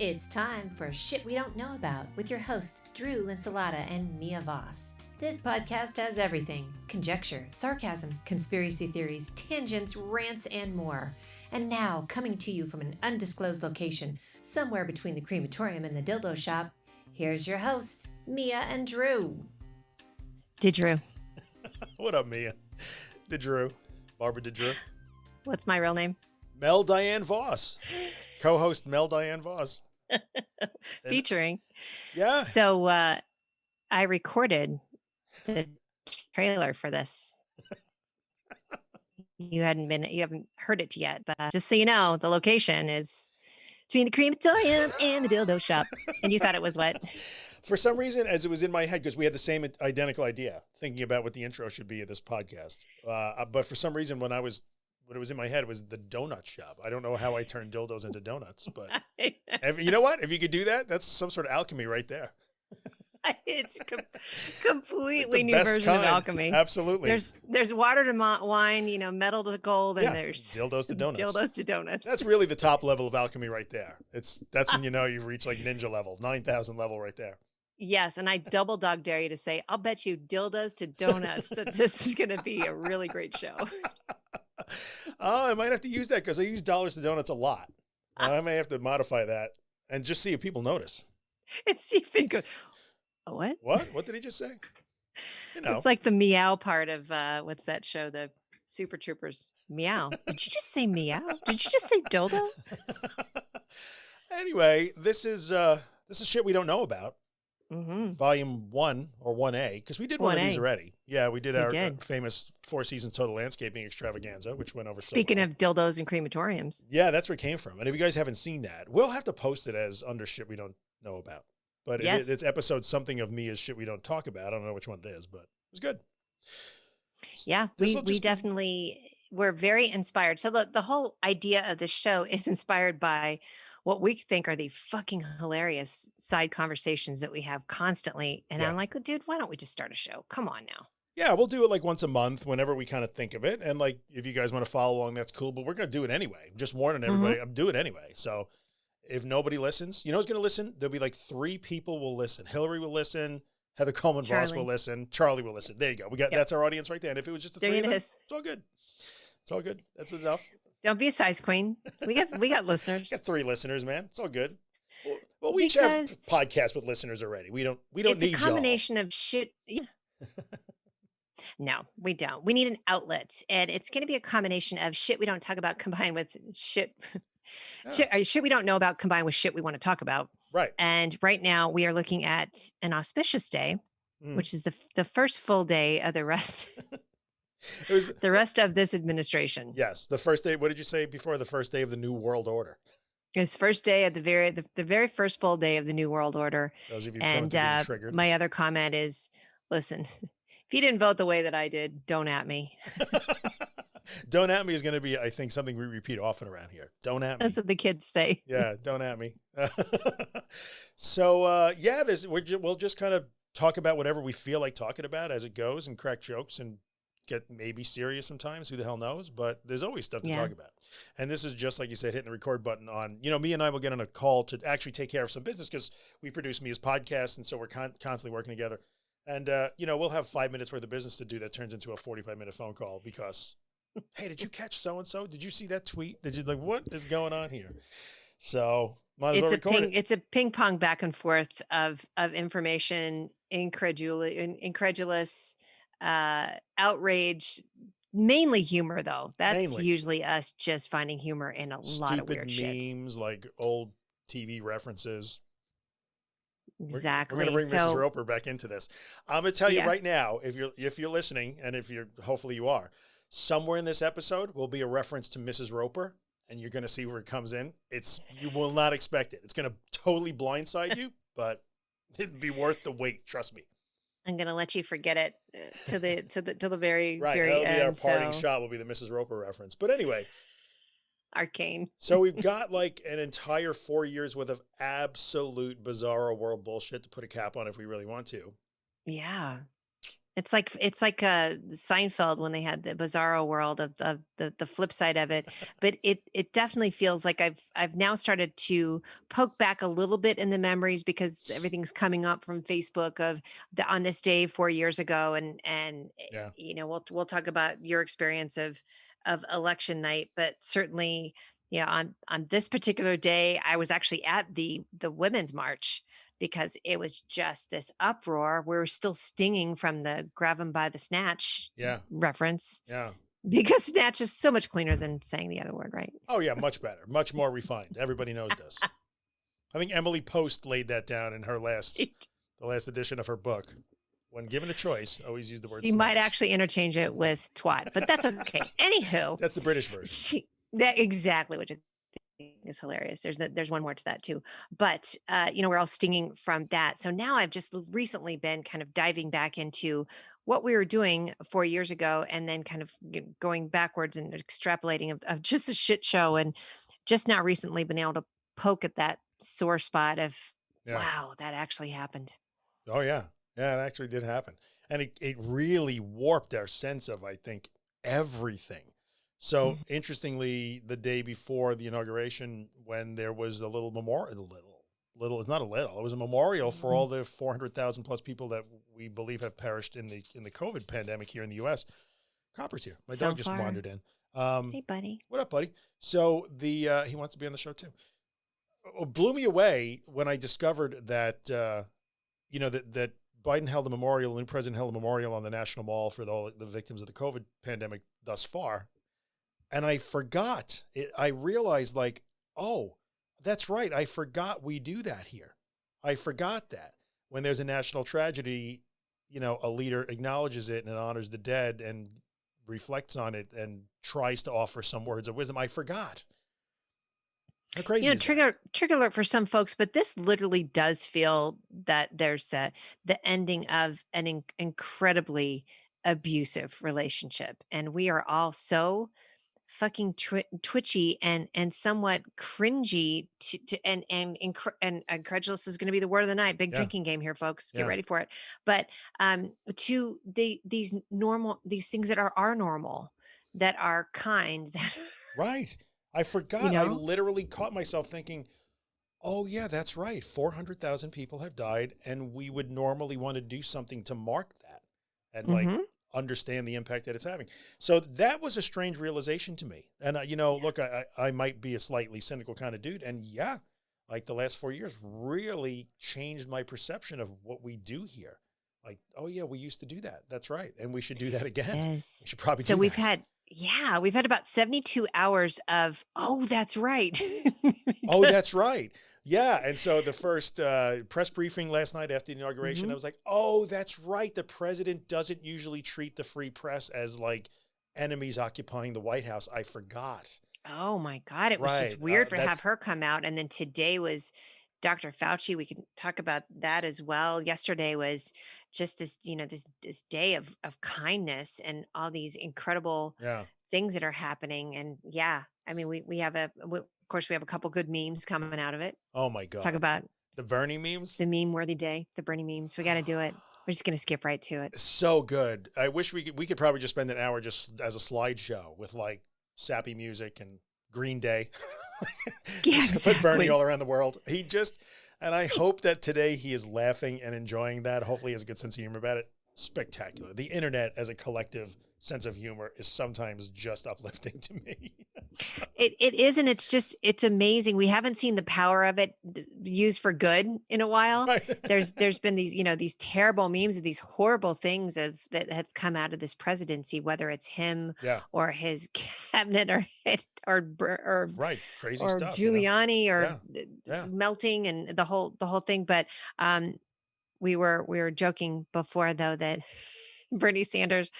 It's time for Shit We Don't Know About with your hosts, Drew Linsalata and Mia Voss. This podcast has everything: conjecture, sarcasm, conspiracy theories, tangents, rants, and more. And now, coming to you from an undisclosed location, somewhere between the crematorium and the dildo shop, here's your hosts, Mia and Drew. Drew. What up, Mia? Drew. Barbara Drew. What's my real name? Mel Diane Voss. Co-host Mel Diane Voss. Featuring. Yeah. So I recorded the trailer for this. You haven't heard it yet, but just so you know, the location is between the crematorium and the dildo shop. And you thought it was what? For some reason, as it was in my head, because we had the same identical idea, thinking about what the intro should be of this podcast. But for some reason, when it was in my head, it was the donut shop. I don't know how I turned dildos into donuts, but you know what? If you could do that, that's some sort of alchemy right there. It's completely new version of alchemy. Absolutely. There's water to wine, metal to gold, and there's dildos to donuts. Dildos to donuts. That's really the top level of alchemy right there. That's when you know you've reached like ninja level, 9,000 level right there. Yes, and I double dog dare you to say, I'll bet you dildos to donuts that this is going to be a really great show. Oh, I might have to use that because I use dollars to donuts a lot. I may have to modify that and just see if people notice. And see if it goes. What? What did he just say? It's like the meow part of what's that show? The Super Troopers. Meow. Did you just say meow? Did you just say dildo? Anyway, this is shit we don't know about. Mm-hmm. Volume 1 or 1A, because we did one of these already. Yeah, we did our famous 4 seasons total landscaping extravaganza, which went over. Speaking of dildos and crematoriums. Yeah, that's where it came from. And if you guys haven't seen that, we'll have to post it as under shit we don't know about. But it's episode something of me as shit we don't talk about. I don't know which one it is, but it was good. Yeah, we definitely were very inspired. So the whole idea of this show is inspired by what we think are the fucking hilarious side conversations that we have constantly. And I'm like, oh, dude, why don't we just start a show? Come on now. Yeah, we'll do it like once a month whenever we kind of think of it. And like, if you guys want to follow along, that's cool. But we're going to do it anyway. I'm just warning everybody. I'm doing it anyway. So if nobody listens, you know who's going to listen? There'll be like 3 people will listen. Hillary will listen. Heather Coleman Voss will listen. Charlie will listen. There you go. That's our audience right there. And if it was just the 3 of them, it's all good. It's all good. That's enough. Don't be a size queen. We got listeners. We got 3 listeners, man. It's all good. Well, we each have podcasts with listeners already. We don't need It's a combination of shit. Yeah. No, we don't. We need an outlet, and it's going to be a combination of shit we don't talk about combined with shit. Shit we don't know about combined with shit we want to talk about. Right. And right now we are looking at an auspicious day, which is the first full day of the rest. The rest of this administration. Yes. The first day. What did you say before? The first day of the New World Order. It's first day of the very first full day of the New World Order. Those of you and being triggered. My other comment is, listen, if you didn't vote the way that I did, don't at me. Don't at me is going to be, I think, something we repeat often around here. Don't at me. That's what the kids say. Yeah, don't at me. So, we'll just kind of talk about whatever we feel like talking about as it goes and crack jokes and get maybe serious sometimes. Who the hell knows? But there's always stuff to talk about. And this is just, like you said, hitting the record button on, me and I will get on a call to actually take care of some business because we produce Mia's podcast. And so we're constantly working together. And, we'll have 5 minutes worth of business to do that turns into a 45-minute phone call because, hey, did you catch so-and-so? Did you see that tweet? What is going on here? So might as well record it. It's a ping pong back and forth of information, incredulous, outrage, mainly humor though. That's usually us just finding humor in a lot of weird shit. Stupid memes, like old TV references. Exactly. We're going to bring Mrs. Roper back into this. I'm going to tell you right now, if you're listening, and hopefully you are, somewhere in this episode will be a reference to Mrs. Roper, and you're going to see where it comes in. You will not expect it. It's going to totally blindside you, but it'd be worth the wait. Trust me. I'm going to let you forget it to the very, right. very That'll end. Be our parting shot will be the Mrs. Roper reference. But anyway. Arcane. So we've got like an entire 4 years worth of absolute bizarro world bullshit to put a cap on if we really want to. Yeah. It's like Seinfeld when they had the bizarro world of the flip side of it, but it definitely feels like I've now started to poke back a little bit in the memories because everything's coming up from Facebook of on this day 4 years ago, and Yeah. we'll talk about your experience of election night, but certainly on this particular day I was actually at the women's march because it was just this uproar. We were still stinging from the grab 'em by the snatch reference. Yeah. Because snatch is so much cleaner than saying the other word, right? Oh, yeah, much better. Much more refined. Everybody knows this. I think Emily Post laid that down in her the last edition of her book. When given a choice, always use the word She snatch. might actually interchange it with twat, but that's okay. Anywho. That's the British version. Exactly, which is hilarious. There's one more to that too, but we're all stinging from that. So now I've just recently been kind of diving back into what we were doing 4 years ago, and then kind of going backwards and extrapolating of just the shit show, and just now recently been able to poke at that sore spot of wow, that actually happened. Oh yeah, it actually did happen, and it really warped our sense of, I think, everything. So interestingly, the day before the inauguration, when there was a little memorial, it's not a little, it was a memorial for all the 400,000 plus people that we believe have perished in the COVID pandemic here in the U.S. Copper's here. My dog just wandered in. Hey, buddy. What up, buddy? So he wants to be on the show too. It blew me away when I discovered that, that Biden held a memorial, the new president held a memorial on the National Mall for all the victims of the COVID pandemic thus far. And I forgot it. I realized oh, that's right. I forgot we do that here. I forgot that when there's a national tragedy, a leader acknowledges it and honors the dead and reflects on it and tries to offer some words of wisdom. I forgot. How crazy is trigger alert for some folks, but this literally does feel that there's the ending of an incredibly abusive relationship. And we are all so fucking twitchy and somewhat cringy and incredulous is going to be the word of the night. Big drinking game here, folks. Get ready for it. But to these things that are normal, that are kind, that right. I forgot. I literally caught myself thinking, oh yeah, that's right. 400,000 people have died, and we would normally want to do something to mark that and understand the impact that it's having. So that was a strange realization to me. And, look, I might be a slightly cynical kind of dude. And the last 4 years really changed my perception of what we do here. Oh yeah, we used to do that. That's right. And we should do that again. Yes. We should probably do that. We've had about 72 hours of, oh, that's right. Oh, that's right. Yeah. And so the first press briefing last night after the inauguration, I was like, oh, that's right. The president doesn't usually treat the free press as enemies occupying the White House. I forgot. Oh my God. It was just weird to have her come out. And then today was Dr. Fauci. We can talk about that as well. Yesterday was just this, this day of kindness and all these incredible things that are happening. And we have of course, we have a couple good memes coming out of it. Oh my God. Let's talk about the Bernie memes, the meme worthy day, the Bernie memes. We got to do it. We're just going to skip right to it. So good. I wish we could probably just spend an hour just as a slideshow with sappy music and Green Day. Exactly. Put Bernie all around the world. And I hope that today he is laughing and enjoying that. Hopefully he has a good sense of humor about it. Spectacular. The internet as a collective sense of humor is sometimes just uplifting to me. It is, and it's amazing. We haven't seen the power of it used for good in a while. Right. There's been these terrible memes of these horrible things that have come out of this presidency, whether it's him or his cabinet or right, crazy or stuff, Giuliani or melting and the whole thing. But we were joking before though that Bernie Sanders,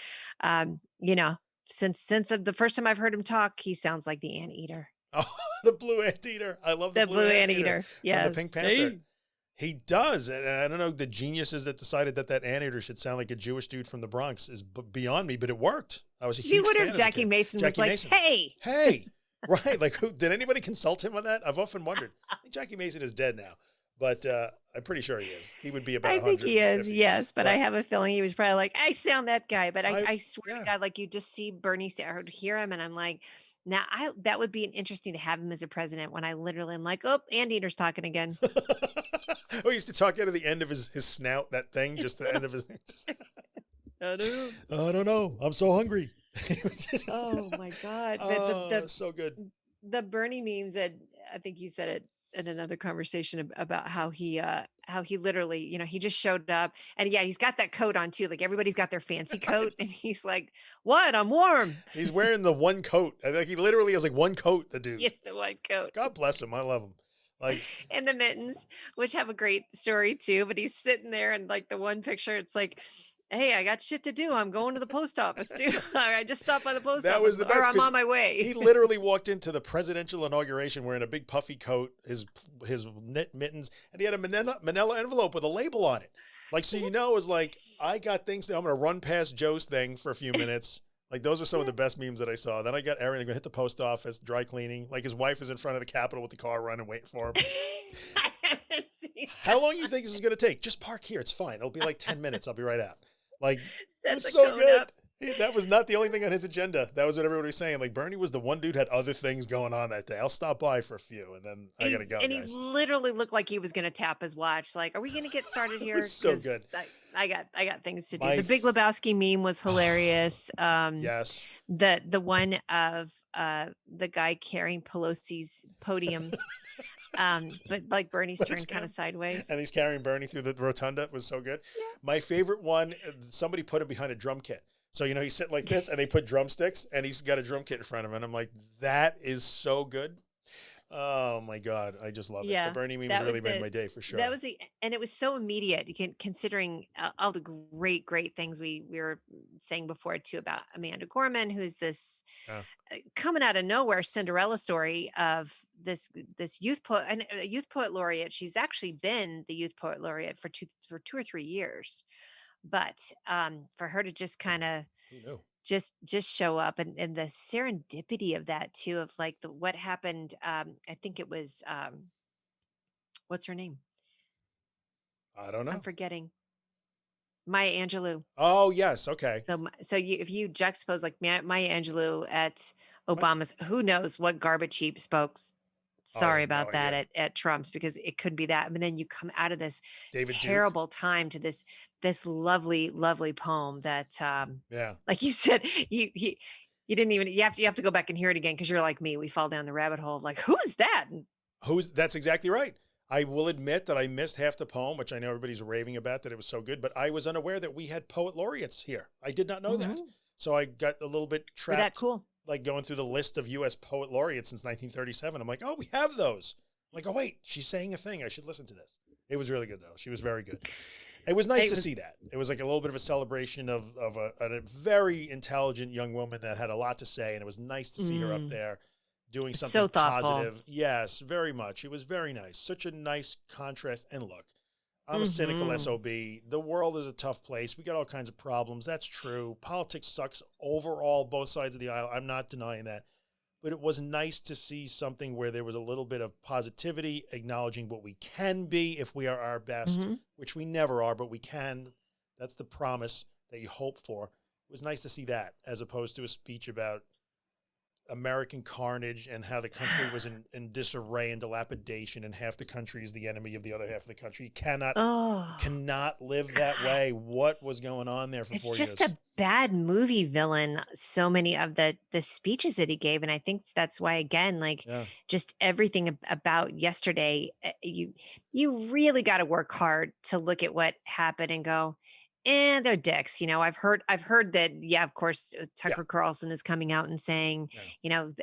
since the first time I've heard him talk, he sounds like the anteater. Oh, the blue anteater. I love the blue anteater. Yes. From the Pink Panther. He does. And I don't know, the geniuses that decided that anteater should sound like a Jewish dude from the Bronx is beyond me, but it worked. I was a huge fan of Jackie Mason was like, hey. Right. Did anybody consult him on that? I've often wondered. I think Jackie Mason is dead now. but I'm pretty sure he is. He would be about I think he is, 150. yes, but I have a feeling he was probably like, I sound that guy, but I swear to Yeah. God, like you just see Bernie or hear him, and I'm like, now that would be interesting to have him as a president when I literally am like, oh, Anteater's talking again. Oh, he used to talk out of the end of his snout, that thing, just the end of his. I don't know. I don't know. I'm so hungry. Oh my God. Oh, so good. The Bernie memes that I think you said it in another conversation about how he literally, he just showed up and yeah, he's got that coat on too. Like everybody's got their fancy coat and he's like, what? I'm warm. He's wearing the one coat. I think he literally has like one coat, the dude. Yes, the one coat. God bless him. I love him. Like, and the mittens, which have a great story too, but he's sitting there and like the one picture, it's like, hey, I got shit to do. I'm going to the post office too. I just stopped by the post office. Was the best, or I'm on my way. He literally walked into the presidential inauguration wearing a big puffy coat, his knit mittens, and he had a manila envelope with a label on it. Like, so it was like, I got things that I'm going to run past Joe's thing for a few minutes. Like, those are some of the best memes that I saw. Then I got Aaron, they're going to hit the post office, dry cleaning. Like, his wife is in front of the Capitol with the car running, waiting for him. I haven't seen How long do you think this is going to take? Just park here. It's fine. It'll be like 10 minutes. I'll be right out. Like, it was so good. That was not the only thing on his agenda. That was what everybody was saying. Like, Bernie was the one dude had other things going on that day. I'll stop by for a few, and then I got to go, and guys. He literally looked like he was going to tap his watch. Like, are we going to get started here? So good. I got things to do. The Big Lebowski meme was hilarious. Yes. The one of the guy carrying Pelosi's podium, but like Bernie's turned kind of sideways, and he's carrying Bernie through the rotunda. Was so good. Yeah. My favorite one, somebody put him behind a drum kit. So, he's sitting like this and they put drumsticks and he's got a drum kit in front of him. And I'm like, that is so good. Oh my God. I just love it. The Bernie memes really made my day for sure. That was and it was so immediate considering all the great things we were saying before too about Amanda Gorman, who's this coming out of nowhere Cinderella story of this youth poet and youth poet laureate. She's actually been the youth poet laureate for 2 or 3 years. But for her to just kind of just show up and the serendipity of that too, of like what happened. I think it was what's her name? I don't know. I'm forgetting. Maya Angelou. Oh yes, okay. So if you juxtapose like Maya Angelou at Obama's, who knows what garbage heap spoke. Sorry about that at Trump's, because it could be that. And then you come out of this terrible time to this lovely, lovely poem that, like you said, you didn't even, you have to go back and hear it again. Cause you're like me, we fall down the rabbit hole of like, who's that? That's exactly right. I will admit that I missed half the poem, which I know everybody's raving about, that it was so good, but I was unaware that we had poet laureates here. I did not know that. So I got a little bit trapped. That cool. Like going through the list of U.S. poet laureates since 1937. I'm like, oh, we have those. I'm like, oh, wait, she's saying a thing. I should listen to this. It was really good, though. She was very good. It was nice to see that. It was like a little bit of a celebration of a very intelligent young woman that had a lot to say, and it was nice to see her up there doing something so positive. Yes, very much. It was very nice. Such a nice contrast. And look, I'm a cynical SOB. The world is a tough place. We got all kinds of problems. That's true. Politics sucks overall, both sides of the aisle. I'm not denying that. But it was nice to see something where there was a little bit of positivity, acknowledging what we can be if we are our best, which we never are, but we can. That's the promise that you hope for. It was nice to see that, as opposed to a speech about American carnage and how the country was in disarray and dilapidation, and half the country is the enemy of the other half of the country. You cannot live that way. What was going on there for 4 years? It's just a bad movie villain, so many of the speeches that he gave. And I think that's why, again, just everything about yesterday, you really got to work hard to look at what happened and go, and they're dicks. I've heard that. Yeah, of course, Tucker Carlson is coming out and saying, you're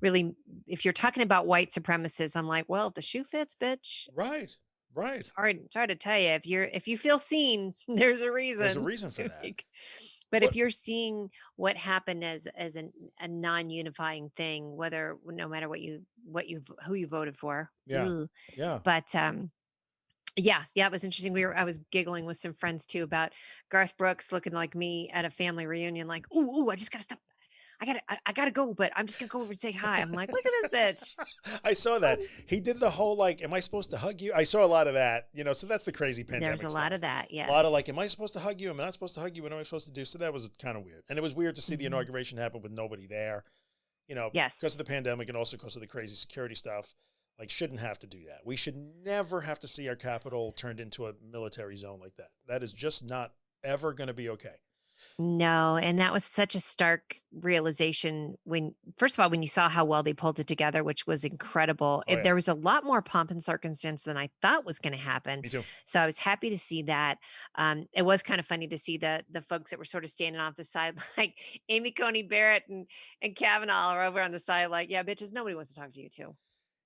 really, if you're talking about white supremacists, I'm like, well, the shoe fits, bitch. Right. Sorry to tell you, if you feel seen, there's a reason. There's a reason for that. But if you're seeing what happened as a non-unifying thing, no matter who you voted for. But yeah, it was interesting. I was giggling with some friends too about Garth Brooks looking like me at a family reunion, like, ooh, I just gotta stop. I gotta go, but I'm just gonna go over and say hi. I'm like, look at this bitch. I saw that. He did the whole, like, am I supposed to hug you? I saw a lot of that, you know, so that's the crazy pandemic There's a stuff. lot of that, yes. A lot of like, am I supposed to hug you? Am I not supposed to hug you? What am I supposed to do? So that was kind of weird. And it was weird to see the inauguration happen with nobody there, you know, because of the pandemic and also because of the crazy security stuff. Like, shouldn't have to do that. We should never have to see our capital turned into a military zone like that. That is just not ever going to be okay. No, and that was such a stark realization when, first of all, when you saw how well they pulled it together, which was incredible. Oh, yeah. There was a lot more pomp and circumstance than I thought was going to happen. Me too. So I was happy to see that. It was kind of funny to see the folks that were sort of standing off the side, like Amy Coney Barrett and Kavanaugh are over on the side, like, yeah, bitches, nobody wants to talk to you too.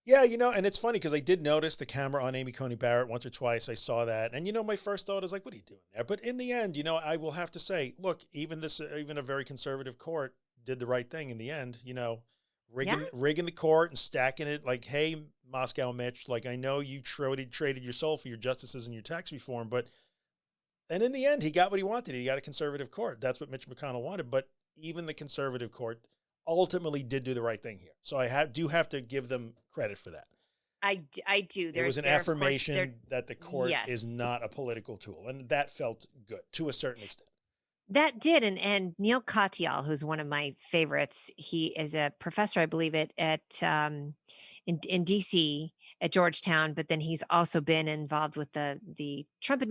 Yeah, you know, and it's funny because I did notice the camera on Amy Coney Barrett once or twice. I saw that. And, you know, my first thought is like, what are you doing there? But in the end, you know, I will have to say, look, even a very conservative court did the right thing in the end, you know, rigging the court and stacking it like, hey, Moscow Mitch, like, I know you traded your soul for your justices and your tax reform, and in the end, he got what he wanted. He got a conservative court. That's what Mitch McConnell wanted. But even the conservative court ultimately did do the right thing here. So I do have to give them credit for that. I do. It was an affirmation that the court is not a political tool. And that felt good to a certain extent. That did. And Neil Katyal, who's one of my favorites, he is a professor, I believe in DC at Georgetown, but then he's also been involved with the Trump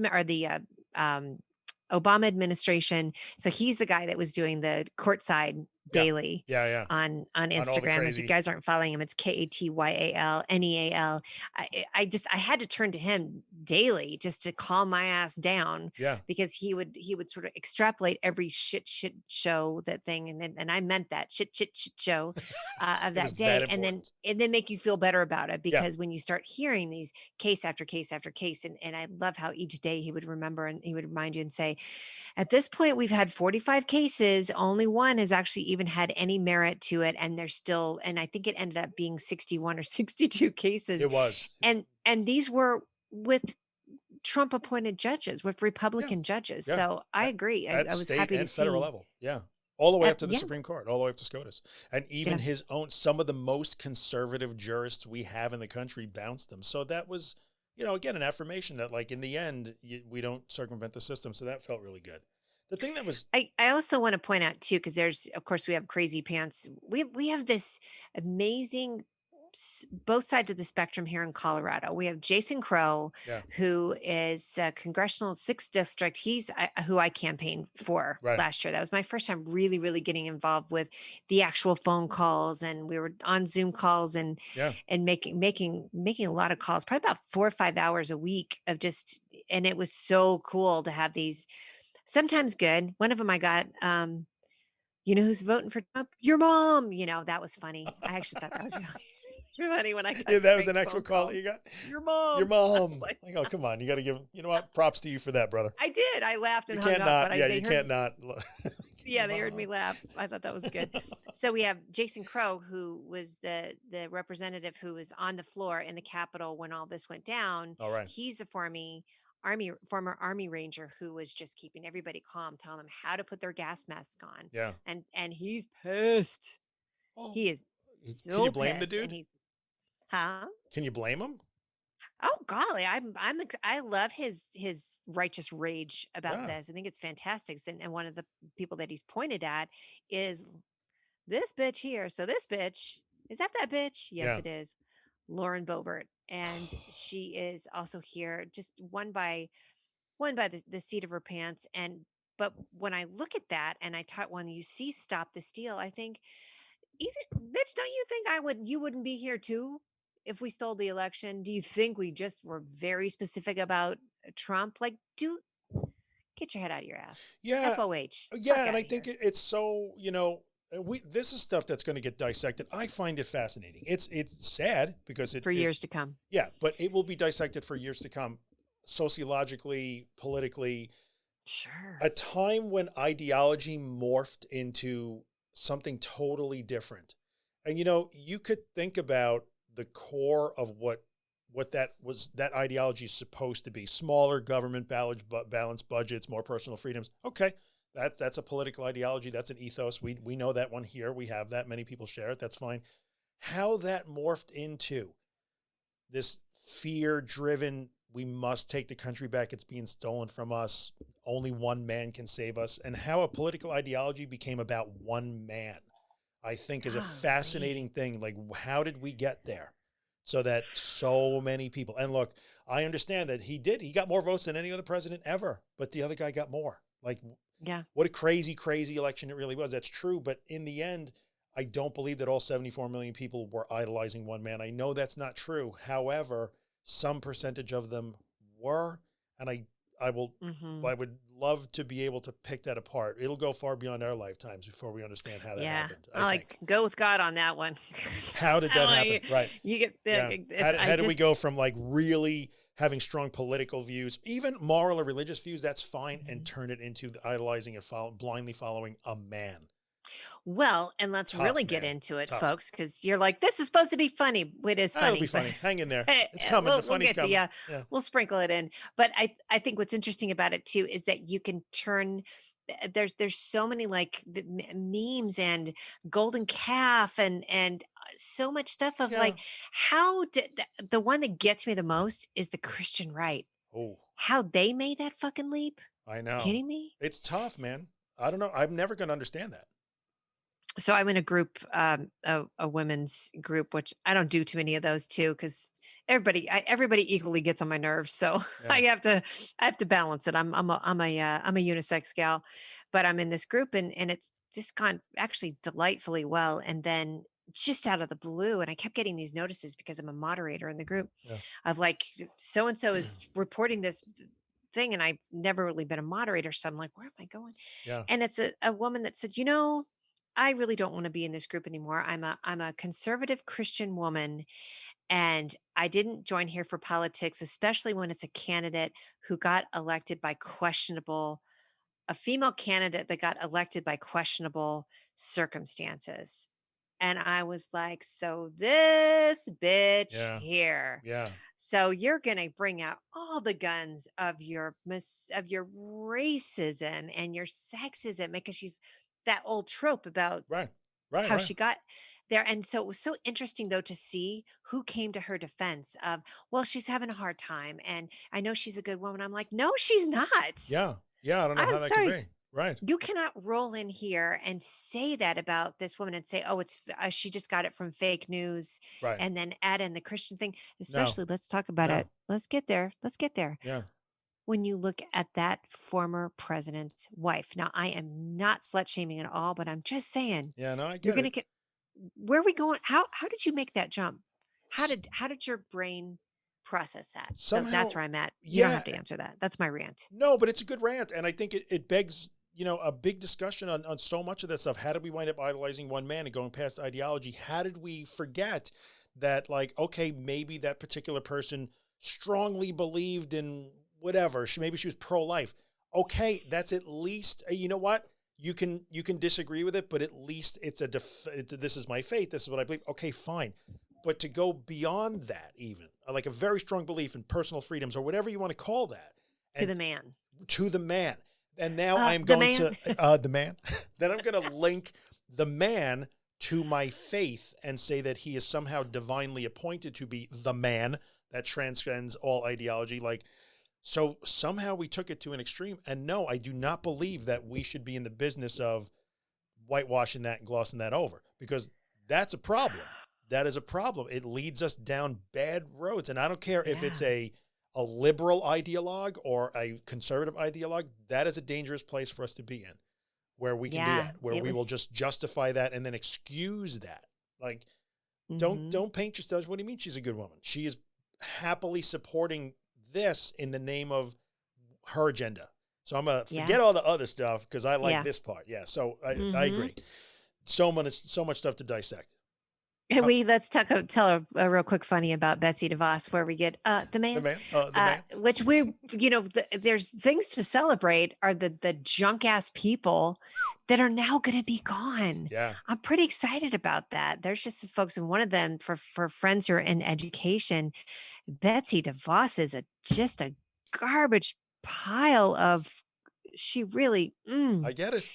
Obama administration. So he's the guy that was doing the courtside daily on Instagram. If you guys aren't following him, it's KATYALNEAL. I had to turn to him daily just to calm my ass down. Yeah. Because he would sort of extrapolate every shit show and I meant that shit show of that day, and then make you feel better about it, because when you start hearing these case after case after case, and I love how each day he would remember and he would remind you and say, at this point, we've had 45 cases. Only one has actually even had any merit to it. And there's still, and I think it ended up being 61 or 62 cases. It was. And these were with Trump appointed judges, with Republican judges. Yeah. So I agree. I was happy to see. Federal level. Yeah. All the way up to the Supreme Court, all the way up to SCOTUS. And even his own, some of the most conservative jurists we have in the country bounced them. So that was, you know, again, an affirmation that, like, in the end, we don't circumvent the system. So that felt really good. The thing that was, I also want to point out too, because there's, of course, we have crazy pants. We have this amazing both sides of the spectrum here in Colorado. We have Jason Crow, who is congressional 6th district. He's who I campaigned for last year. That was my first time really, really getting involved with the actual phone calls, and we were on Zoom calls and making a lot of calls, probably about 4 or 5 hours a week of just, and it was so cool to have these. Sometimes good. One of them I got, you know, who's voting for Trump? Your mom. You know, that was funny. I actually thought that was really funny when I got that was an actual call that you got. Your mom. Your mom. Like, oh, come on. You got to give, you know what? Props to you for that, brother. I did. I laughed and you hung can't up. Not, you can't not. Yeah, they heard me laugh. I thought that was good. So we have Jason Crow, who was the representative who was on the floor in the Capitol when all this went down. All right. He's a former Army Ranger who was just keeping everybody calm, telling them how to put their gas mask on. Yeah. And he's pissed. Oh, he is so Can you blame pissed. the dude? Can you blame him? Oh golly, I love his righteous rage about this. I think it's fantastic. And one of the people that he's pointed at is this bitch here. So this bitch, is that bitch? Yes, it is. Lauren Boebert. And she is also here, just won by the seat of her pants. But when I look at that and when you see Stop the Steal, I think, bitch, don't you think you wouldn't be here too if we stole the election? Do you think we just were very specific about Trump? Like, get your head out of your ass. Yeah. FOH. Yeah. And I think it's so, you know, this is stuff that's going to get dissected. I find it fascinating. It's sad because for years to come. Yeah. But it will be dissected for years to come, sociologically, politically. Sure. A time when ideology morphed into something totally different. And, you know, you could think about the core of what that ideology is supposed to be: smaller government, balanced budgets, more personal freedoms. Okay. That's a political ideology. That's an ethos. We know that one here. We have that. Many people share it. That's fine. How that morphed into this fear-driven, we must take the country back. It's being stolen from us. Only one man can save us. And how a political ideology became about one man, I think is a fascinating thing. Like, how did we get there? So that so many people, and look, I understand that he got more votes than any other president ever, but the other guy got more. Like, yeah, what a crazy, crazy election it really was. That's true. But in the end, I don't believe that all 74 million people were idolizing one man. I know that's not true. However, some percentage of them were, and I would love to be able to pick that apart. It'll go far beyond our lifetimes before we understand how that happened. I like go with God on that one. How did that happen? Right. You get how did we go from like really having strong political views, even moral or religious views, that's fine, and turn it into the idolizing and blindly following a man? Well, and let's really get into it, folks, because you're like, this is supposed to be funny. It is funny. It'll be funny. Hang in there. It's coming. The funny's coming. Yeah, we'll sprinkle it in. But I think what's interesting about it too is that you can turn. There's so many like memes and golden calf and so much stuff of like how the one that gets me the most is the Christian right. Oh, how they made that fucking leap. I know. Kidding me? It's tough, man. I don't know. I'm never going to understand that. So I'm in a group, a women's group, which I don't do too many of those too, because everybody equally gets on my nerves. So I have to balance it. I'm a unisex gal, but I'm in this group and it's just gone actually delightfully well. And then just out of the blue, and I kept getting these notices because I'm a moderator in the group of like, so-and-so is reporting this thing. And I've never really been a moderator. So I'm like, where am I going? Yeah. And it's a woman that said, I really don't want to be in this group anymore. I'm a conservative Christian woman, and I didn't join here for politics, especially when it's a candidate who got elected by a female candidate that got elected by questionable circumstances. And I was like, so this bitch here. Yeah. So you're going to bring out all the guns of your racism and your sexism, because she's that old trope about how she got there. And so it was so interesting though to see who came to her defense of, well, she's having a hard time and I know she's a good woman. I'm like, no, she's not. Yeah. I don't know how that could be. Right. You cannot roll in here and say that about this woman and say, oh, it's she just got it from fake news. Right. And then add in the Christian thing, especially let's talk about it. Let's get there. Yeah. When you look at that former president's wife. Now, I am not slut shaming at all, but I'm just saying. Yeah, no, I get you're gonna get. Where are we going? How did you make that jump? How did your brain process that? Somehow, so that's where I'm at. You don't have to answer that. That's my rant. No, but it's a good rant, and I think it begs a big discussion on so much of this stuff. How did we wind up idolizing one man and going past ideology? How did we forget that, like, okay, maybe that particular person strongly believed in whatever. Maybe she was pro-life. Okay, that's at least, you know what? You can disagree with it, but at least it's this is my faith. This is what I believe. Okay, fine. But to go beyond that, even like a very strong belief in personal freedoms or whatever you want to call that. To the man. And now I'm going to, the man, then I'm going to link the man to my faith and say that he is somehow divinely appointed to be the man that transcends all ideology. Like, so somehow we took it to an extreme. And no, I do not believe that we should be in the business of whitewashing that and glossing that over, because that's a problem. That is a problem. It leads us down bad roads. And I don't care if it's a liberal ideologue or a conservative ideologue. That is a dangerous place for us to be in, where we can do that, where we will just justify that and then excuse that. Like, don't paint yourself. What do you mean she's a good woman? She is happily supporting this in the name of her agenda. So I'm going to forget all the other stuff because I like this part. Yeah. So I agree. So much stuff to dissect. Let's tell a real quick funny about Betsy DeVos, where we get the man, which there's things to celebrate are the junk ass people that are now going to be gone. Yeah. I'm pretty excited about that. There's just some folks, and one of them for friends who are in education, Betsy DeVos is just a garbage pile of she really, I get it.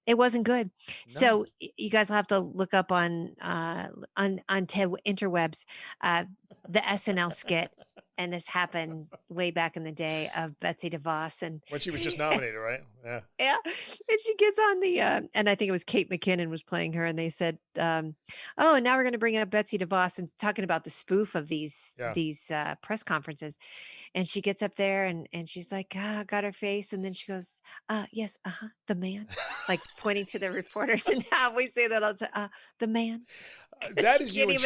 it wasn't good. No. So you guys will have to look up on interwebs, the SNL skit. And this happened way back in the day of Betsy DeVos. And when she was just nominated, right? Yeah. yeah. And she gets on the, and I think it was Kate McKinnon was playing her. And they said, oh, now we're going to bring up Betsy DeVos and talking about the spoof of these press conferences. And she gets up there and she's like, got her face. And then she goes, yes, the man, like pointing to the reporters. And now we say that all the time, the man. That is you and,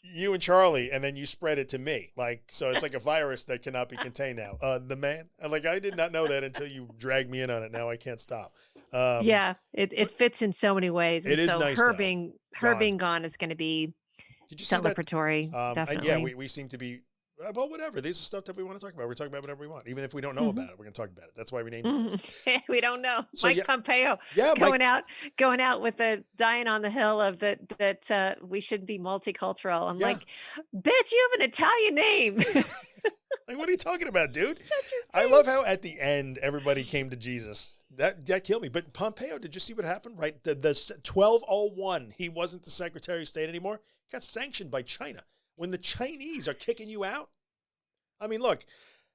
you and Charlie, and then you spread it to me. Like, so it's like a virus that cannot be contained now. The man. And like, I did not know that until you dragged me in on it. Now I can't stop. Yeah, it fits in so many ways. And it is so nice, her being gone is going to be celebratory. Definitely. And yeah, we seem to be, well, whatever. This is stuff that we want to talk about. We're talking about whatever we want. Even if we don't know about it, we're going to talk about it. That's why we named it. We don't know. So, Mike Pompeo going out with the dying on the hill of that we should be multicultural. I'm like, bitch, you have an Italian name. Like, what are you talking about, dude? I love how at the end, everybody came to Jesus. That killed me. But Pompeo, did you see what happened? Right. The 1201, he wasn't the Secretary of State anymore. He got sanctioned by China. When the Chinese are kicking you out, I mean, look,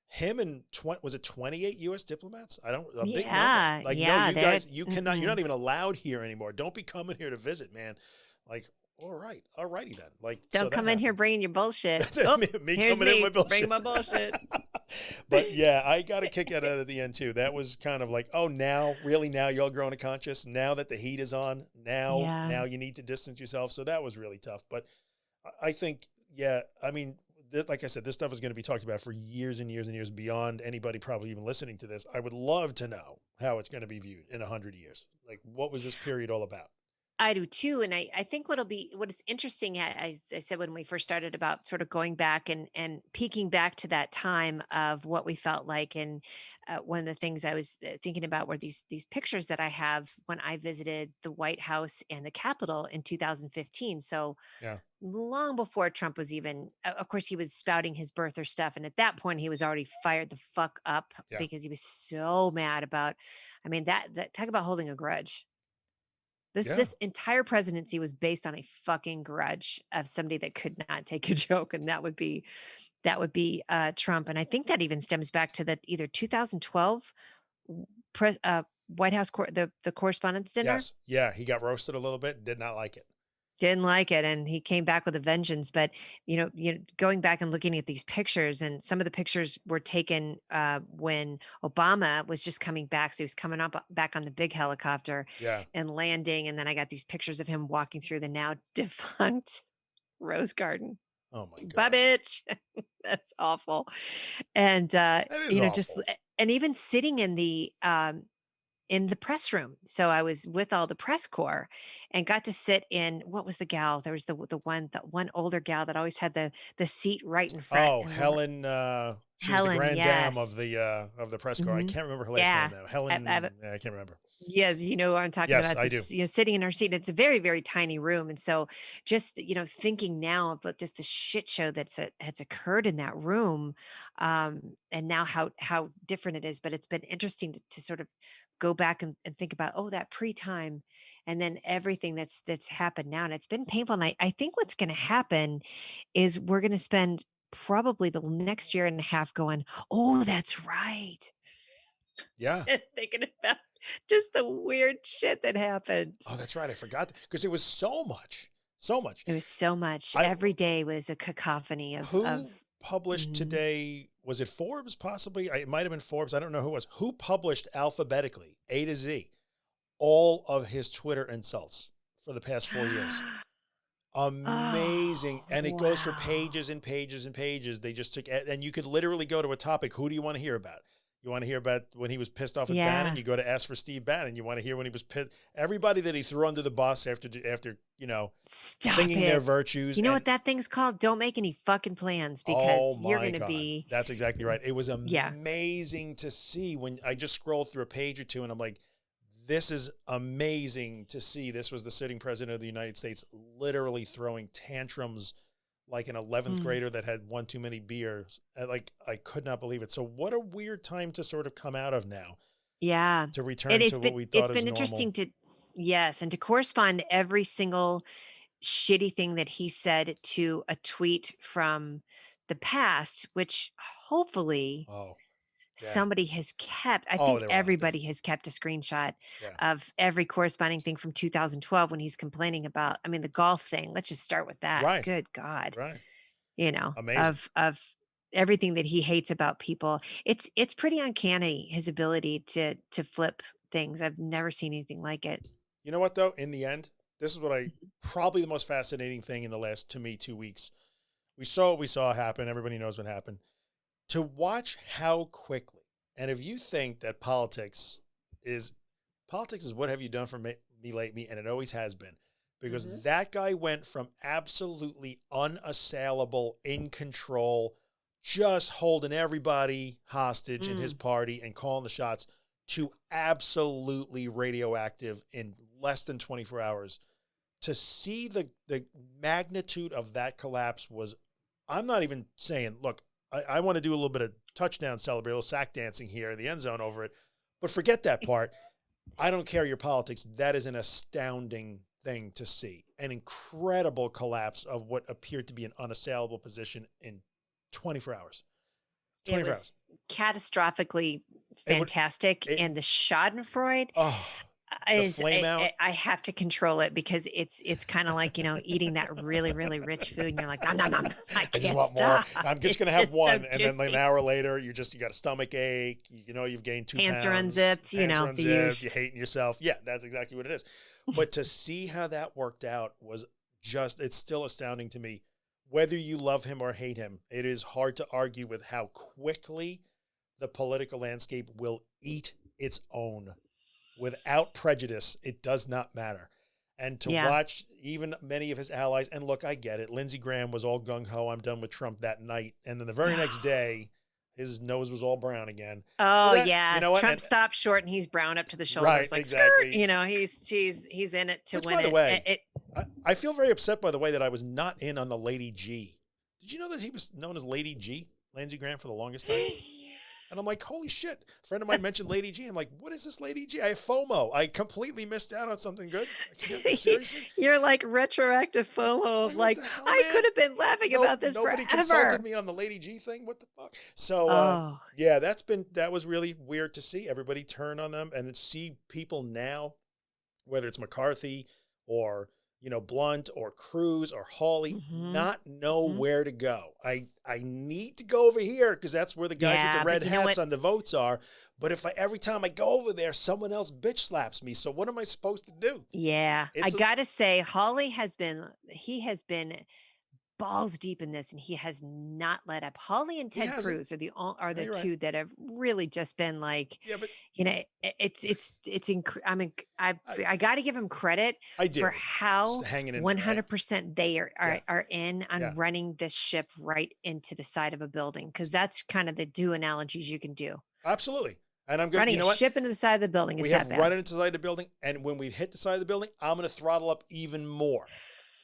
him and was it 28 U.S. diplomats? Big number. Like, no, you guys, you cannot. You're not even allowed here anymore. Don't be coming here to visit, man. Like, all righty then. Like, don't come in here bringing your bullshit. Me coming in with bullshit. Bring my bullshit. But yeah, I got a kick out of it at the end too. That was kind of like, oh, now y'all growing a conscience. Now that the heat is on, now you need to distance yourself. So that was really tough. But I think. Yeah, I mean, like I said, this stuff is going to be talked about for years and years and years beyond anybody probably even listening to this. I would love to know how it's going to be viewed in 100 years. Like, what was this period all about? I do too. And I think what is interesting, as I said when we first started, about sort of going back and peeking back to that time of what we felt like. And one of the things I was thinking about were these pictures that I have when I visited the White House and the Capitol in 2015. So long before Trump was even, of course, he was spouting his birther stuff. And at that point, he was already fired the fuck up because he was so mad about, I mean, that talk about holding a grudge. This entire presidency was based on a fucking grudge of somebody that could not take a joke. And that would be Trump. And I think that even stems back to either 2012 White House, the Correspondents' Dinner. Yes. Yeah. He got roasted a little bit. Did not like it. Didn't like it. And he came back with a vengeance. But, going back and looking at these pictures, and some of the pictures were taken when Obama was just coming back. So he was coming back on the big helicopter and landing. And then I got these pictures of him walking through the now defunct Rose Garden. Oh my God. Bye, bitch. That's awful. And, just, and even sitting in the press room. So I was with all the press corps and got to sit in, what was the gal? There was the one older gal that always had the seat right in front. Oh, Helen. She was the grand dame of the press corps. I can't remember her last name though. Helen. I can't remember. Yes, you know what I'm talking about. I do. Sitting in her seat. It's a very, very tiny room. And so just, thinking now about just the shit show that's occurred in that room, and now how different it is. But it's been interesting to sort of go back and think about, that pre-time, and then everything that's happened now. And it's been painful. And I think what's going to happen is we're going to spend probably the next year and a half going, oh, that's right. Yeah. And thinking about just the weird shit that happened. Oh, that's right. I forgot because it was so much. It was so much. Every day was a cacophony of published today. Was it Forbes? Possibly. It might've been Forbes. I don't know who it was. Who published alphabetically A to Z, all of his Twitter insults for the past 4 years. Amazing. And it goes for pages and pages and pages. They just took, and you could literally go to a topic. Who do you want to hear about? You want to hear about when he was pissed off at Bannon? You go to Ask for Steve Bannon. You want to hear when he was pissed. Everybody that he threw under the bus after singing their virtues. You know what that thing's called? Don't make any fucking plans, because you're going to be. That's exactly right. It was amazing to see when I just scrolled through a page or two and I'm like, this is amazing to see. This was the sitting president of the United States literally throwing tantrums like an 11th grader that had one too many beers. Like, I could not believe it. So what a weird time to sort of come out of now. Yeah. to return to what we thought it's is been normal. interesting to, yes, and to correspond every single shitty thing that he said to a tweet from the past, which hopefully Oh, yeah. somebody has kept. I Oh, think they were out there. everybody has kept a screenshot Yeah. of every corresponding thing from 2012 when he's complaining about, I mean, the golf thing. Let's just start with that. Right. Good God. Right. You know, Amazing. of everything that he hates about people. It's pretty uncanny, his ability to flip things. I've never seen anything like it. You know what, though? In the end, this is what probably the most fascinating thing in the last, to me, 2 weeks. We saw what we saw happen. Everybody knows what happened. To watch how quickly, and if you think that politics is what have you done for me lately, and it always has been, because that guy went from absolutely unassailable, in control, just holding everybody hostage in his party and calling the shots, to absolutely radioactive in less than 24 hours. To see the magnitude of that collapse was, I'm not even saying, look, I want to do a little bit of touchdown celebrate, a little sack dancing here in the end zone over it, but forget that part. I don't care your politics. That is an astounding thing to see. An incredible collapse of what appeared to be an unassailable position in 24 hours. 24 it was catastrophically fantastic. And the Schadenfreude is, flame out. I have to control it because it's kind of like, you know, eating that really, really rich food. And you're like, nom, nom, nom, I can't just want stop. more. I'm just going to have one. So and then like an hour later, you got a stomach ache. You know, you've gained 2 pounds. Pants are unzipped, you know. You're hating yourself. Yeah, that's exactly what it is. But to see how that worked out was just, it's still astounding to me. Whether you love him or hate him, it is hard to argue with how quickly the political landscape will eat its own. Without prejudice, it does not matter. And to watch even many of his allies, and look, I get it. Lindsey Graham was all gung-ho, I'm done with Trump that night. And then the very next day, his nose was all brown again. Oh, yeah. You know Trump stopped short and he's brown up to the shoulders. Right, like, exactly. Skirt! You know, he's in it to win by the it. way, I feel very upset, by the way, that I was not in on the Lady G. Did you know that he was known as Lady G, Lindsey Graham, for the longest time? And I'm like, holy shit. A friend of mine mentioned Lady G. I'm like, what is this Lady G? I have FOMO. I completely missed out on something good. Seriously? You're like retroactive FOMO. Like hell, I could have been laughing about this forever. Nobody consulted me on the Lady G thing. What the fuck? So, yeah, that was really weird to see everybody turn on them and see people now, whether it's McCarthy or, you know, Blunt or Cruz or Hawley, not know where to go. I need to go over here because that's where the guys with the red hats on the votes are. But if every time I go over there, someone else bitch slaps me. So what am I supposed to do? Yeah. I got to say, Hawley has been balls deep in this and he has not let up. Hawley and Ted Cruz are the two that have really just been like, you know, I got to give him credit for how 100% they are in on running this ship right into the side of a building. Cause that's kind of the analogies you can do. Absolutely. And I'm going running a ship into the side of the building. We have running into the side of the building. And when we hit the side of the building, I'm going to throttle up even more.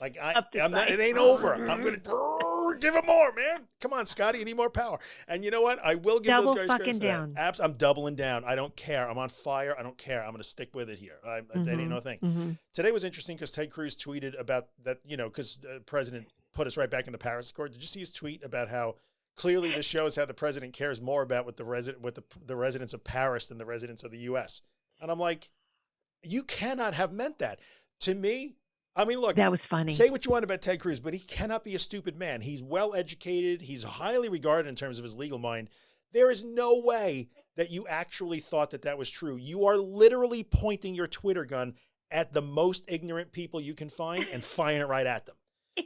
Like it ain't over. I'm going to give it more, man. Come on, Scotty, you need more power. And you know what? I will give those guys credit for that. I'm doubling down. I don't care. I'm on fire. I don't care. I'm going to stick with it here. That ain't no thing. Today was interesting because Ted Cruz tweeted about that, you know, because the president put us right back in the Paris Accord. Did you see his tweet about how clearly this shows how the president cares more about the residents of Paris than the residents of the U.S. And I'm like, you cannot have meant that. To me, I mean, look, that was funny. Say what you want about Ted Cruz, but he cannot be a stupid man. He's well educated. He's highly regarded in terms of his legal mind. There is no way that you actually thought that was true. You are literally pointing your Twitter gun at the most ignorant people you can find and firing it right at them.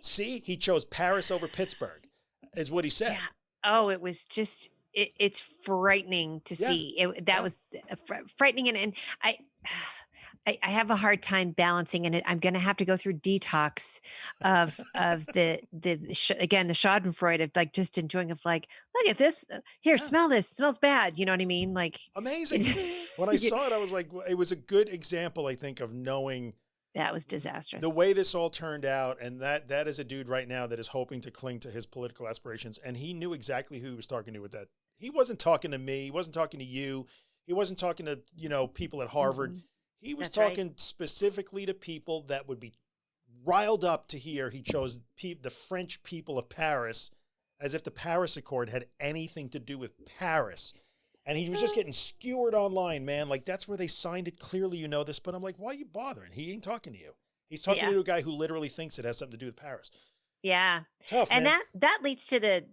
See, he chose Paris over Pittsburgh, is what he said. Yeah. Oh, it was just, it's frightening to see. That was frightening. And I have a hard time balancing, and I'm going to have to go through detox of the Schadenfreude of like just enjoying of like, look at this here, smell this, it smells bad. You know what I mean? Like amazing. When I saw it, I was like, it was a good example, I think, of knowing that was disastrous. The way this all turned out, and that is a dude right now that is hoping to cling to his political aspirations, and he knew exactly who he was talking to with that. He wasn't talking to me. He wasn't talking to you. He wasn't talking to, people at Harvard. He was That's talking specifically to people that would be riled up to hear he chose the French people of Paris, as if the Paris Accord had anything to do with Paris. And he was just getting skewered online, man. Like, that's where they signed it. Clearly, you know this. But I'm like, why are you bothering? He ain't talking to you. He's talking to a guy who literally thinks it has something to do with Paris. Yeah. Tough, and man. that leads to the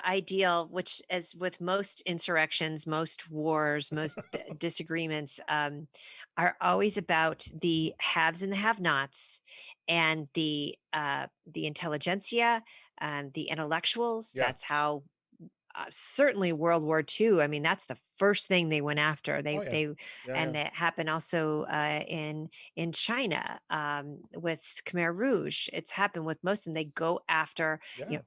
ideal, which, as with most insurrections, most wars, most disagreements, are always about the haves and the have-nots, and the intelligentsia, the intellectuals. Yeah. That's how. Certainly World War II. I mean, that's the first thing they went after. And that happened also in China with Khmer Rouge. It's happened with most of them. They go after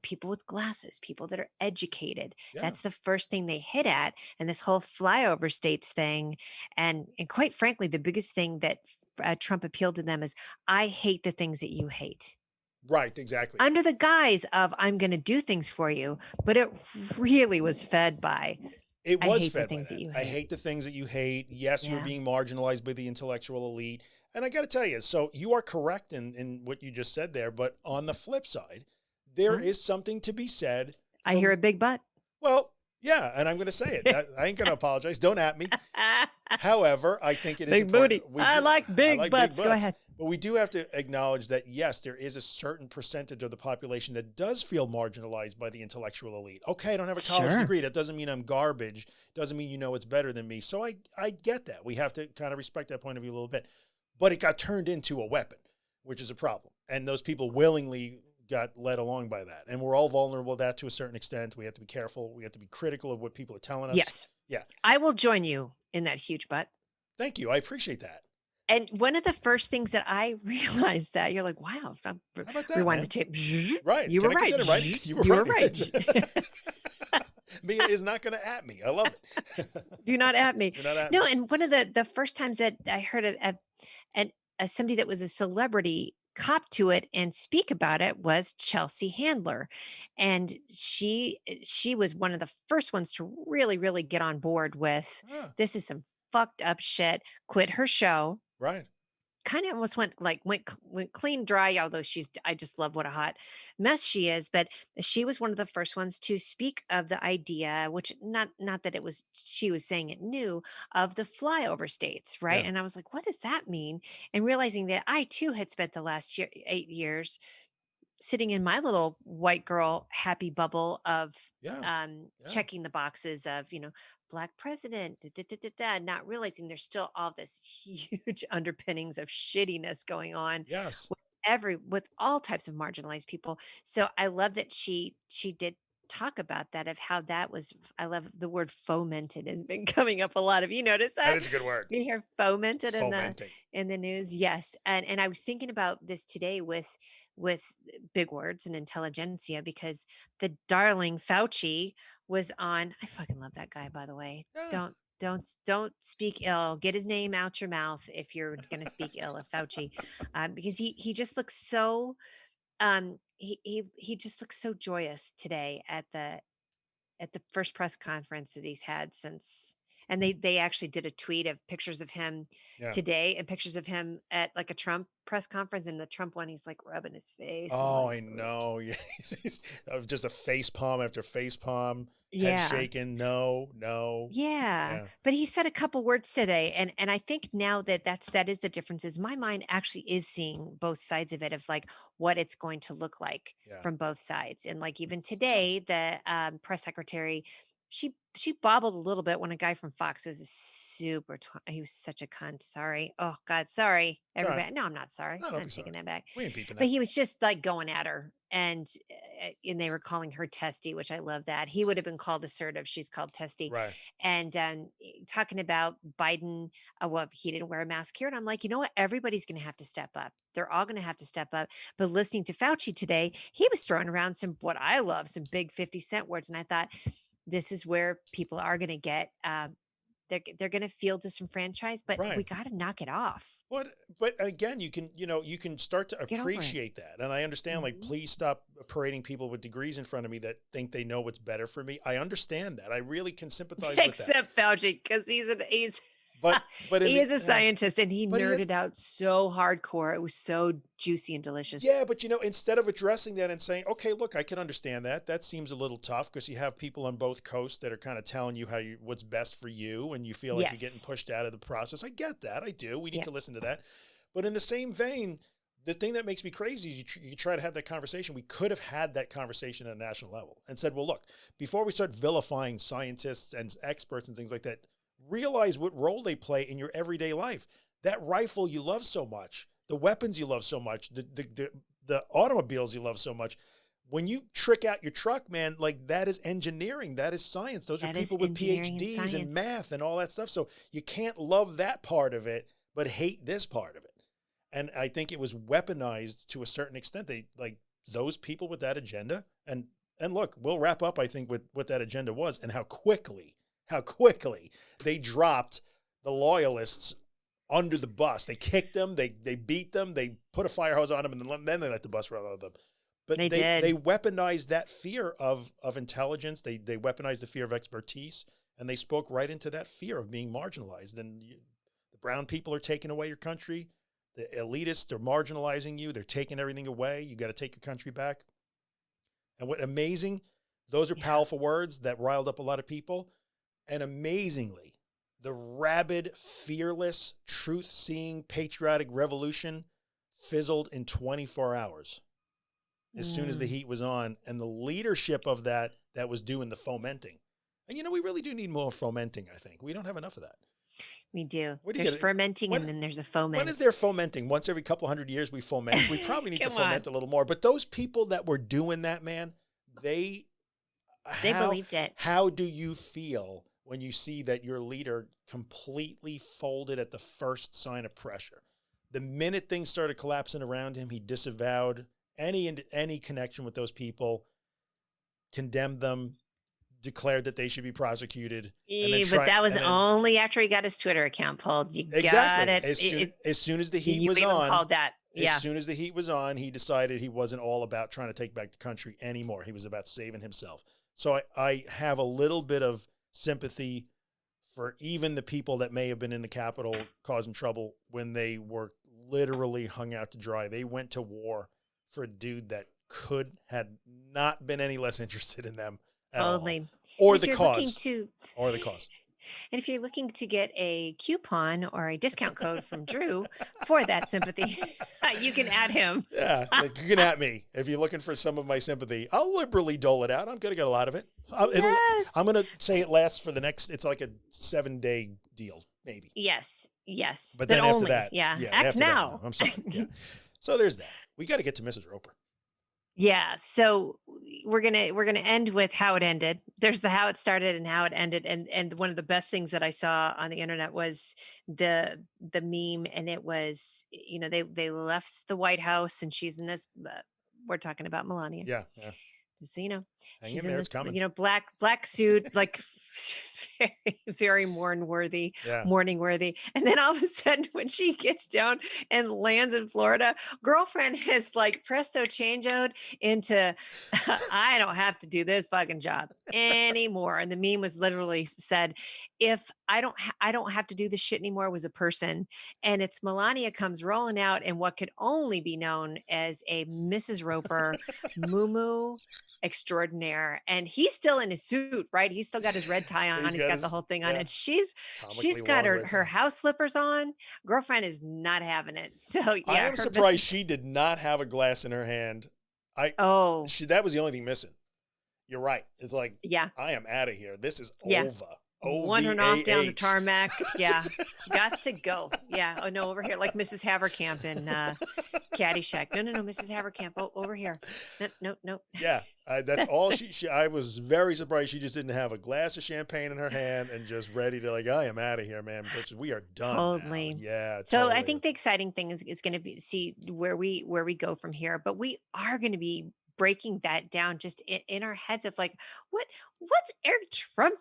people with glasses, people that are educated. That's the first thing they hit at. And this whole flyover states thing, and quite frankly, the biggest thing that Trump appealed to them is, I hate the things that you hate. Right, exactly. Under the guise of, I'm going to do things for you, but it really was fed by, it was I hate fed the things by that. that you hate. I hate the things that you hate. Yes, we're being marginalized by the intellectual elite. And I got to tell you, so you are correct in what you just said there, but on the flip side, there is something to be said. I hear a big but. Well, yeah, and I'm going to say it. I ain't going to apologize. Don't at me. However, I think it is big important. Booty. I like big butts. Go ahead. But we do have to acknowledge that, yes, there is a certain percentage of the population that does feel marginalized by the intellectual elite. Okay, I don't have a college degree. That doesn't mean I'm garbage. Doesn't mean it's better than me. So I get that. We have to kind of respect that point of view a little bit. But it got turned into a weapon, which is a problem. And those people willingly got led along by that. And we're all vulnerable to that to a certain extent. We have to be careful. We have to be critical of what people are telling us. Yes. Yeah. I will join you in that huge butt. Thank you. I appreciate that. And one of the first things that I realized that you're like, wow, how about that, rewind man? the tape. Right. You were right. Right. You were right. Mia is not going to at me. I love it. Do not at me. Do not at me. No, and one of the first times that I heard somebody that was a celebrity cop to it and speak about it was Chelsea Handler. And she was one of the first ones to really, really get on board with this is some fucked up shit, quit her show. Right. Kind of almost went clean dry, although I just love what a hot mess she is. But she was one of the first ones to speak of the idea, which not that it was, she was saying it new, of the flyover states. Right. Yeah. And I was like, what does that mean? And realizing that I too had spent the last 8 years sitting in my little white girl happy bubble of checking the boxes of, Black president, not realizing there's still all this huge underpinnings of shittiness going on. Yes. With all types of marginalized people. So I love that she did talk about that, of how that was. I love the word fomented has been coming up a lot. Have you noticed that? That is a good word. You hear fomented in the news. Yes. And I was thinking about this today with big words and intelligentsia, because the darling Fauci was on. I fucking love that guy, by the way. Yeah. Don't speak ill. Get his name out your mouth if you're going to speak ill of Fauci, because he just looks so he just looks so joyous today at the first press conference that he's had since. And they actually did a tweet of pictures of him today and pictures of him at like a Trump press conference. And the Trump one, he's like rubbing his face. Oh, I know. Yeah. Just a face palm after face palm. Head shaking. No. Yeah. But he said a couple words today. And I think now that is the difference, is my mind actually is seeing both sides of it, of like what it's going to look like from both sides. And like even today, the press secretary, she bobbled a little bit when a guy from Fox was he was such a cunt. Sorry. Oh God. Sorry. Everybody. Right. No, I'm not sorry. No, I'm taking that back. We ain't peeping that. But he was just like going at her, and they were calling her testy, which I love that. He would have been called assertive. She's called testy. Right. And talking about Biden, well, he didn't wear a mask here. And I'm like, you know what? Everybody's going to have to step up. They're all going to have to step up. But listening to Fauci today, he was throwing around some big 50 cent words. And I thought, this is where people are going to get they're going to feel disenfranchised, but we Right. got to knock it off. But again, you can start to Get over it. appreciate that. And I understand, like, please stop parading people with degrees in front of me that think they know what's better for me. I understand that. I really can sympathize with that. Except Fauci, because But he is a scientist, and he but he is- nerded out so hardcore. It was so juicy and delicious. Yeah, but instead of addressing that and saying, okay, look, I can understand that. That seems a little tough because you have people on both coasts that are kind of telling you what's best for you, and you feel like you're getting pushed out of the process. I get that. I do. We need to listen to that. But in the same vein, the thing that makes me crazy is you try to have that conversation. We could have had that conversation at a national level and said, well, look, before we start vilifying scientists and experts and things like that, realize what role they play in your everyday life. That rifle you love so much, the weapons you love so much, the automobiles you love so much. When you trick out your truck, man, like, that is engineering. That is science. Those are people with PhDs in math and all that stuff. So you can't love that part of it, but hate this part of it. And I think it was weaponized to a certain extent. They, like, those people with that agenda, and look, we'll wrap up, I think, with what that agenda was and how quickly they dropped the loyalists under the bus. They kicked them, they beat them, they put a fire hose on them, and then they let the bus run out of them. But they weaponized that fear of intelligence. They weaponized the fear of expertise, and they spoke right into that fear of being marginalized. And the brown people are taking away your country. The elitists are marginalizing you. They're taking everything away. You got to take your country back. And what amazing, those are powerful words that riled up a lot of people. And amazingly, the rabid, fearless, truth-seeing, patriotic revolution fizzled in 24 hours as soon as the heat was on. And the leadership of that was doing the fomenting. And, we really do need more fomenting, I think. We don't have enough of that. We do. There's fermenting, and then there's a foment. When is there fomenting? Once every couple hundred years we foment. We probably need to foment a little more. But those people that were doing that, man, they believed it. How do you feel when you see that your leader completely folded at the first sign of pressure? The minute things started collapsing around him, he disavowed any connection with those people, condemned them, declared that they should be prosecuted. But that was only after he got his Twitter account pulled. Got it. As soon as the heat was on, called that. Yeah. As soon as the heat was on, he decided he wasn't all about trying to take back the country anymore. He was about saving himself. So I have a little bit of sympathy for even the people that may have been in the Capitol causing trouble when they were literally hung out to dry. They went to war for a dude that had not been any less interested in them at all. Or the cause. And if you're looking to get a coupon or a discount code from Drew for that sympathy, you can add him. Yeah, like, you can at me. If you're looking for some of my sympathy, I'll liberally dole it out. I'm going to get a lot of it. I'm going to say it lasts for it's like a 7-day deal, maybe. Yes. But then after that. Yeah. Act now. I'm sorry. Yeah. So there's that. We got to get to Mrs. Roper. Yeah. So we're gonna end with how it ended. There's the how it started and how it ended. And one of the best things that I saw on the internet was the meme, and it was, they left the White House, and she's in this. We're talking about Melania. Yeah. Just so you know, she's in this, black suit, like very, very mourning worthy. And then all of a sudden, when she gets down and lands in Florida, girlfriend has like presto changeoed into, I don't have to do this fucking job anymore. And the meme was literally said, if I don't have to do this shit anymore, was a person. And it's Melania comes rolling out in what could only be known as a Mrs. Roper moo extraordinaire. And he's still in his suit, right? He's still got his red tie on. He's got the whole thing on. And she's got her house slippers on. Girlfriend is not having it. So yeah, I am surprised she did not have a glass in her hand. That was the only thing missing. You're right. It's like, I am out of here. This is over. Won her off down the tarmac. Yeah. Got to go. Yeah. Oh no, over here. Like Mrs. Haverkamp in Caddyshack. No, Mrs. Haverkamp. Oh, over here. No. Yeah. That's all I was very surprised she just didn't have a glass of champagne in her hand and just ready to I am out of here, man. Bitch, we are done. Totally. Now. Yeah. So totally. I think the exciting thing is going to be see where we go from here, but we are going to be breaking that down just in our heads of like, what's Eric Trump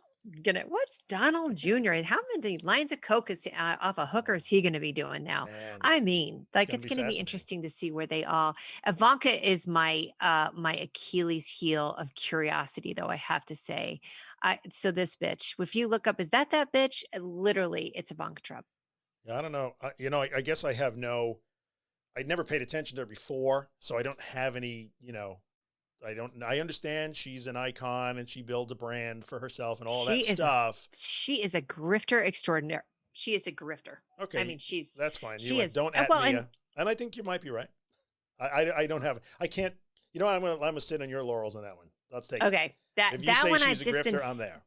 What's Donald Jr.? How many lines of coke is off a hooker is he going to be doing now? Man, I mean, like it's going to be fascinating. interesting to see where they all. Ivanka is my my Achilles heel of curiosity, though I have to say. So this bitch, if you look up, is that bitch? Literally, it's Ivanka Trump. Yeah, I don't know. I guess I never paid attention to her before, so I don't have any, I understand she's an icon and she builds a brand for herself and all that stuff. She is a grifter extraordinaire. She is a grifter. Okay. I mean, that's fine. Don't at Mia. And I think you might be right. I can't, I'm going to sit on your laurels on that one. Let's take it. Okay. If you say she's a grifter, I'm there.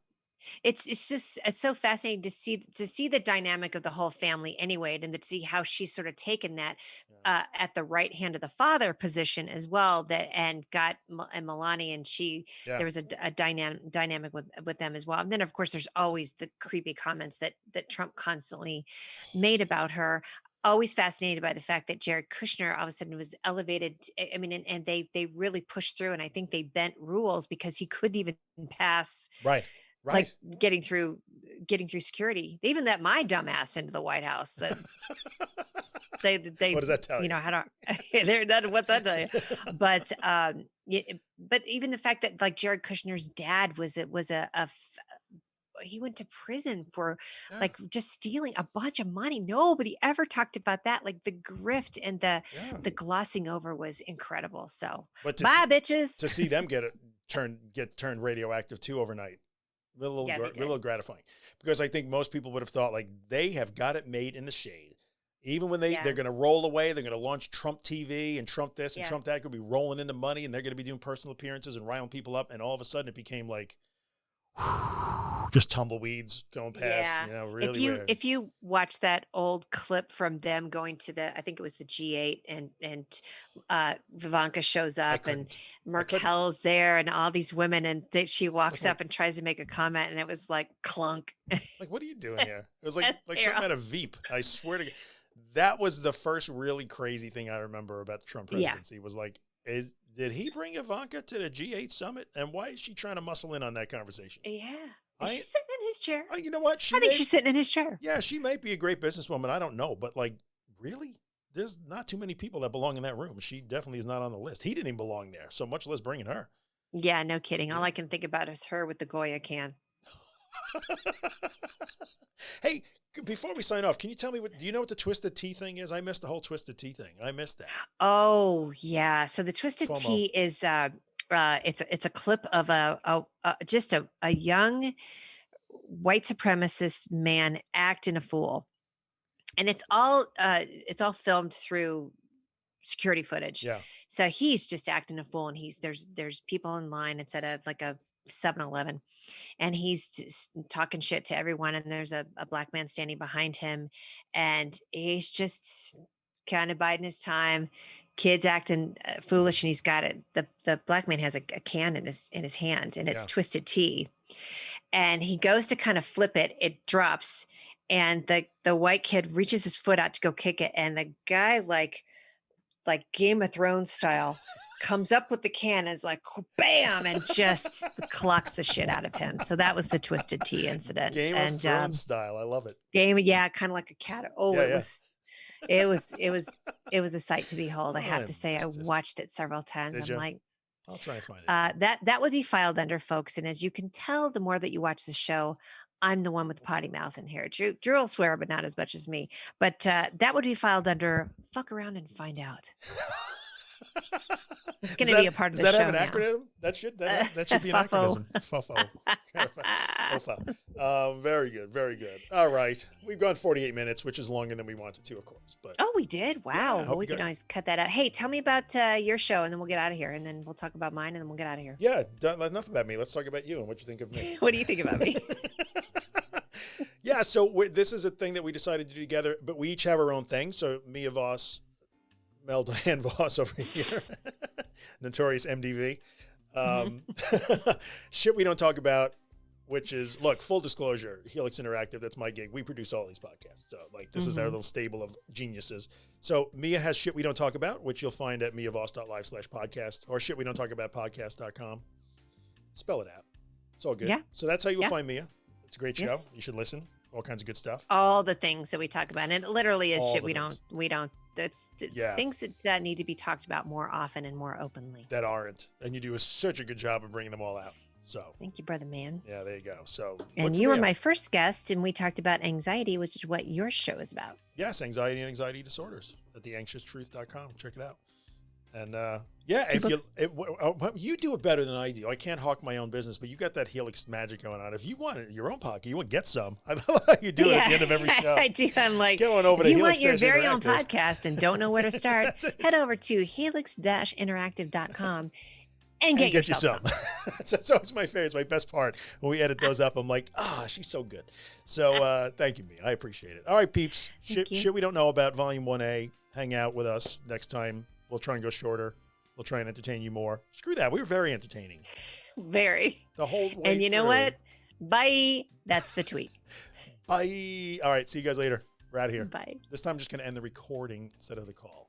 It's so fascinating to see the dynamic of the whole family anyway, and to see how she's sort of taken that at the right hand of the father position as well, and got Melania, and there was a dynamic with them as well. And then of course there's always the creepy comments that Trump constantly made about her. Always fascinated by the fact that Jared Kushner all of a sudden was elevated. I mean, and they really pushed through, and I think they bent rules because he couldn't even pass. Right. Like getting through security. They even let my dumb ass into the White House. That they what does that tell you? How to what's that tell you? But but even the fact that like Jared Kushner's dad he went to prison for like just stealing a bunch of money. Nobody ever talked about that. Like the grift and the glossing over was incredible. So bye bitches. To see them get turned radioactive too overnight. A little gratifying, because I think most people would have thought like they have got it made in the shade. Even when they're going to roll away, they're going to launch Trump TV and Trump this and Trump that, could be rolling into money, and they're going to be doing personal appearances and riling people up. And all of a sudden it became like just tumbleweeds going past, really weird. If you watch that old clip from them going to I think it was the G8 and Ivanka shows up and Merkel's there and all these women, and she walks up and tries to make a comment, and it was like clunk. Like, what are you doing here? It was like something out of Veep. I swear to God. That was the first really crazy thing I remember about the Trump presidency. Was like, did he bring Ivanka to the G8 summit? And why is she trying to muscle in on that conversation? Yeah. Is she sitting in his chair? You know what? I think she's sitting in his chair. Yeah, she might be a great businesswoman. I don't know. But like, really? There's not too many people that belong in that room. She definitely is not on the list. He didn't even belong there. So much less bringing her. Yeah, no kidding. All I can think about is her with the Goya can. Hey, before we sign off, can you tell me do you know what the Twisted Tea thing is? I missed the whole Twisted Tea thing. I missed that. Oh yeah. So the Twisted FOMO. Tea is it's a clip of just a young white supremacist man acting a fool, and it's all filmed through security footage. Yeah. So he's just acting a fool, and there's people in line. It's at a 7-Eleven, and he's just talking shit to everyone. And there's a black man standing behind him, and he's just kind of biding his time. Kids acting foolish, and he's got it. The black man has a can in his hand, and it's Twisted Tea. And he goes to kind of flip it. It drops, and the white kid reaches his foot out to go kick it, and the guy like Game of Thrones style comes up with the can and is like bam, and just clocks the shit out of him. So that was the Twisted Tea incident. Game of Thrones style. I love it. Kind of like a cat. It was a sight to behold. I have to say, I watched it several times. I'm like, I'll try and find it. That would be filed under, folks. And as you can tell, the more that you watch the show, I'm the one with the potty mouth in here. Drew will swear, but not as much as me. But that would be filed under fuck around and find out. It's going to be a part of the show. Does that have an acronym? That should be an acronym. FOFO. Very good. Very good. All right. We've gone 48 minutes, which is longer than we wanted to, of course. But we did. Wow. Well, we can always cut that out. Hey, tell me about your show, and then we'll get out of here. And then we'll talk about mine, and then we'll get out of here. Yeah. Enough about me. Let's talk about you and what you think of me. What do you think about me? Yeah. So this is a thing that we decided to do together, but we each have our own thing. So Mia Voss, Mel Diane Voss over here, notorious MDV. Shit we don't talk about, which is, look, full disclosure, Helix Interactive, that's my gig. We produce all these podcasts. So like this is our little stable of geniuses. So Mia has Shit We Don't Talk About, which you'll find at miavoss.live/podcast or shitwedon'ttalkaboutpodcast.com. Spell it out. It's all good. Yeah. So that's how you'll find Mia. It's a great show. You should listen. All kinds of good stuff. All the things that we talk about. And it literally is All shit the things. we don't, it's things that need to be talked about more often and more openly. That aren't. And you do such a good job of bringing them all out. So thank you, brother man. Yeah, there you go. So and you were my first guest, and we talked about anxiety, which is what your show is about. Yes, anxiety and anxiety disorders at theanxioustruth.com. Check it out. And if you do it better than I do. I can't hawk my own business, but you got that Helix magic going on. If you want your own podcast, you want to get some. I love how you do it at the end of every show. I do. I'm like, get on over to if you Helix want your very own podcast and don't know where to start, head over to helix-interactive.com. And get you some. That's always my favorite. It's my best part. When we edit those up, I'm like, she's so good. So thank you, Mia. I appreciate it. All right, peeps. Shit we don't know about, Volume 1A. Hang out with us next time. We'll try and go shorter. We'll try and entertain you more. Screw that. We were very entertaining. Very. The whole way And you know what? Bye. That's the tweet. Bye. All right. See you guys later. We're out of here. Bye. This time I'm just going to end the recording instead of the call.